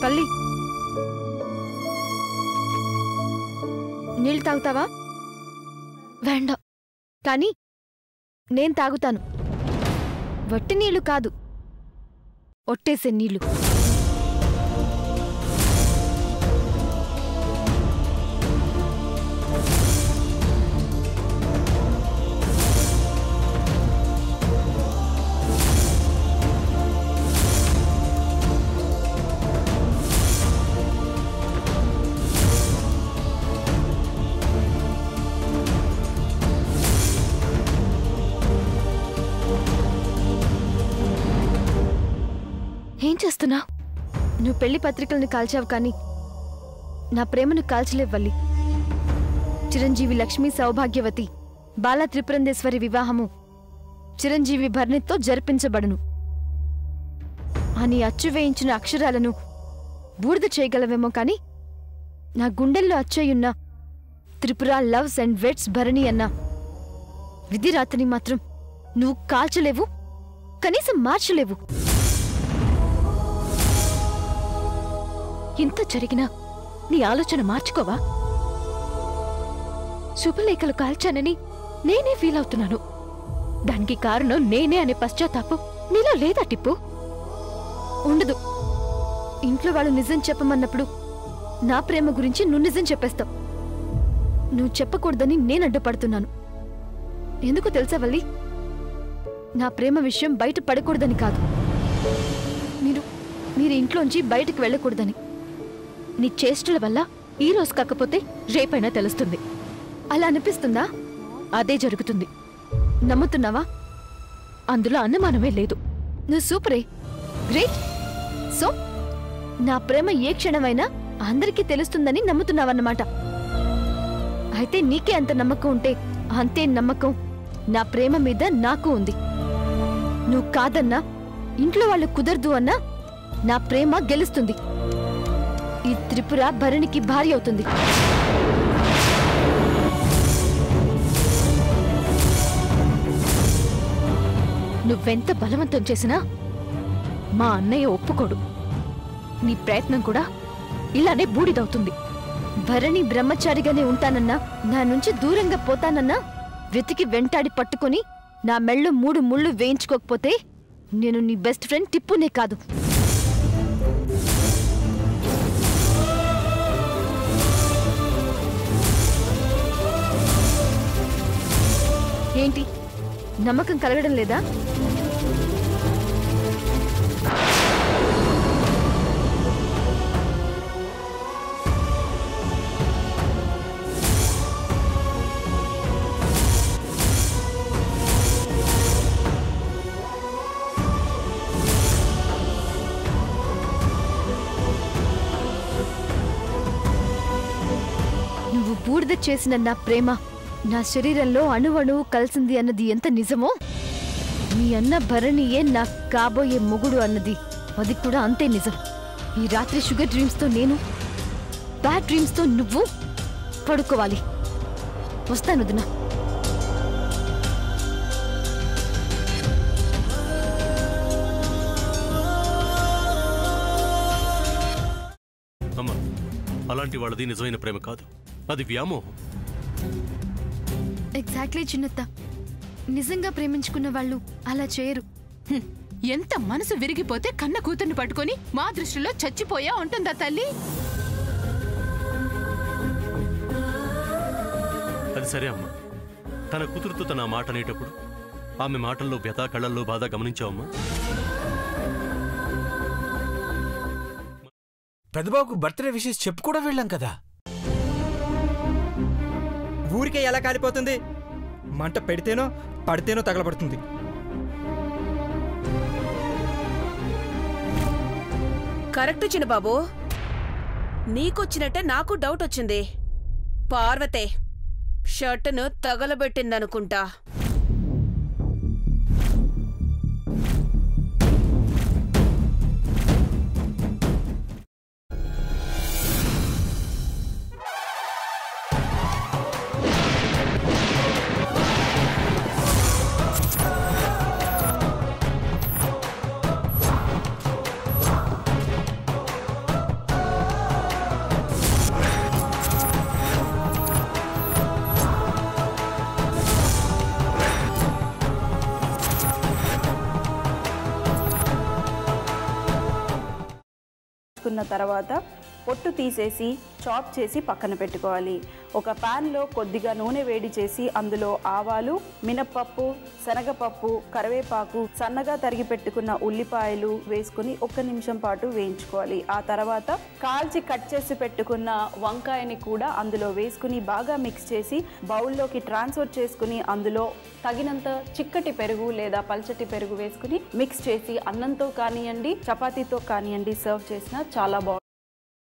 పల్లి నీళ్ళు తాగుతావా? వేండ, కానీ నేను తాగుతాను. వట్టి నీళ్లు కాదు, ఒట్టేసే నీళ్లు. ఏం చేస్తున్నా? నువ్వు పెళ్లి పత్రికల్ని కాల్చావు, కానీ నా ప్రేమను కాల్చలేవల్లి. చిరంజీవి లక్ష్మీ సౌభాగ్యవతి బాల త్రిపురంధేశ్వరి వివాహము చిరంజీవి భరణితో జరిపించబడును అని అచ్చు వేయించిన అక్షరాలను బూడిద చేయగలవేమో, కానీ నా గుండెల్లో అచ్చయ్యున్న Tripura loves and weds Bharani అన్న విధిరాతని మాత్రం నువ్వు కాల్చలేవు, కనీసం మార్చలేవు. ఇంత జరిగినా నీ ఆలోచన మార్చుకోవా? శుభలేఖలు కాల్చానని నేనే ఫీల్ అవుతున్నాను. దానికి కారణం నేనే అనే పశ్చాత్తాపం నీలో లేదా టిప్పు? ఉండదు. ఇంట్లో వాళ్ళు నిజం చెప్పమన్నప్పుడు నా ప్రేమ గురించి నువ్వు నిజం చెప్పేస్తావు. నువ్వు చెప్పకూడదని నేను అడ్డుపడుతున్నాను. ఎందుకు తెలుసా వల్లి? నా ప్రేమ విషయం బయట పడకూడదని కాదు, మీరు ఇంట్లోంచి బయటకు వెళ్ళకూడదని. నీ చేష్టల వల్ల ఈ రోజు కాకపోతే రేపైనా తెలుస్తుంది. అలా అనిపిస్తుందా? అదే జరుగుతుంది. నమ్ముతున్నావా? అందులో అనుమానమే లేదు. నువ్వు సూపరే, గ్రేట్. సో నా ప్రేమ ఏ క్షణమైనా అందరికీ తెలుస్తుందని నమ్ముతున్నావన్నమాట. అయితే నీకే అంత నమ్మకం ఉంటే అంతే నమ్మకం నా ప్రేమ మీద నాకు ఉంది. నువ్వు కాదన్నా, ఇంట్లో వాళ్ళు కుదరదు అన్నా నా ప్రేమ గెలుస్తుంది. ఈ త్రిపుర భరణికి భార్య అవుతుంది. నువ్వెంత బలవంతం చేసినా మా అన్నయ్య ఒప్పుకోడు. నీ ప్రయత్నం కూడా ఇలానే బూడిదవుతుంది. భరణి బ్రహ్మచారిగానే ఉంటానన్నా, నా నుంచి దూరంగా పోతానన్నా వెతికి వెంటాడి పట్టుకుని నా మెళ్ళో 3 ముళ్ళు వేయించుకోకపోతే నేను నీ బెస్ట్ ఫ్రెండ్ టిప్పునే కాదు. ఏంటి, నమ్మకం కలగడం లేదా? నువ్వు బూడిద చేసిన నా ప్రేమ నా శరీరంలో అణువణువు కలిసింది అన్నది ఎంత నిజమో, మీ అన్న భరణియే నా కాబోయే మొగుడు అన్నది అది కూడా అంతే నిజం. ఈ రాత్రి షుగర్ డ్రీమ్స్తో నేను, బ్యాడ్ డ్రీమ్స్తో నువ్వు పడుకోవాలి. వస్తాను వదినా. అమ్మా, అలాంటి వాళ్ళది నిజమైన ప్రేమ కాదు, అది వ్యామోహం. ఎగ్జాక్ట్లీ చిన్నత్త. నిజంగా ప్రేమించుకున్న వాళ్ళు అలా చేయరు. ఎంత మనసు విరిగిపోతే కన్న కూతుర్ని పట్టుకొని మా దృష్టిలో చచ్చిపోయా ఉంటుందా తల్లి? అది సరే అమ్మా, తన కూతురుతో తన మాట అనేటప్పుడు ఆమె మాటల్లో వ్యథ, కళ్ళల్లో బాధ గమనించావమ్మా? పెద్దబాబుకు బర్త్డే విషెస్ చెప్పు కూడా వెళ్ళాం కదా. ఊరికే ఎలా కాలిపోతుంది? మంట పెడితేనో పడితేనో తగలబడుతుంది. కరెక్ట్ చిన్నబాబు, నీకొచ్చినట్టే నాకు డౌట్ వచ్చింది. పార్వతే షర్టును తగలబెట్టిందనుకుంటా. తీసుకున్న తర్వాత పొట్టు తీసేసి చాప్ చేసి పక్కన పెట్టుకోవాలి. ఒక ప్యాన్లో కొద్దిగా నూనె వేడి చేసి అందులో ఆవాలు, మినప్పప్పు, శనగపప్పు, కరివేపాకు, సన్నగా తరిగి పెట్టుకున్న ఉల్లిపాయలు వేసుకుని 1 నిమిషం పాటు వేయించుకోవాలి. ఆ తర్వాత కాల్చి కట్ చేసి పెట్టుకున్న వంకాయని కూడా అందులో వేసుకుని బాగా మిక్స్ చేసి బౌల్లోకి ట్రాన్స్ఫర్ చేసుకుని అందులో తగినంత చిక్కటి పెరుగు లేదా పల్చటి పెరుగు వేసుకుని మిక్స్ చేసి అన్నంతో కానివ్వండి, చపాతీతో కానివ్వండి సర్వ్ చేసినా చాలా బాగుంటుంది.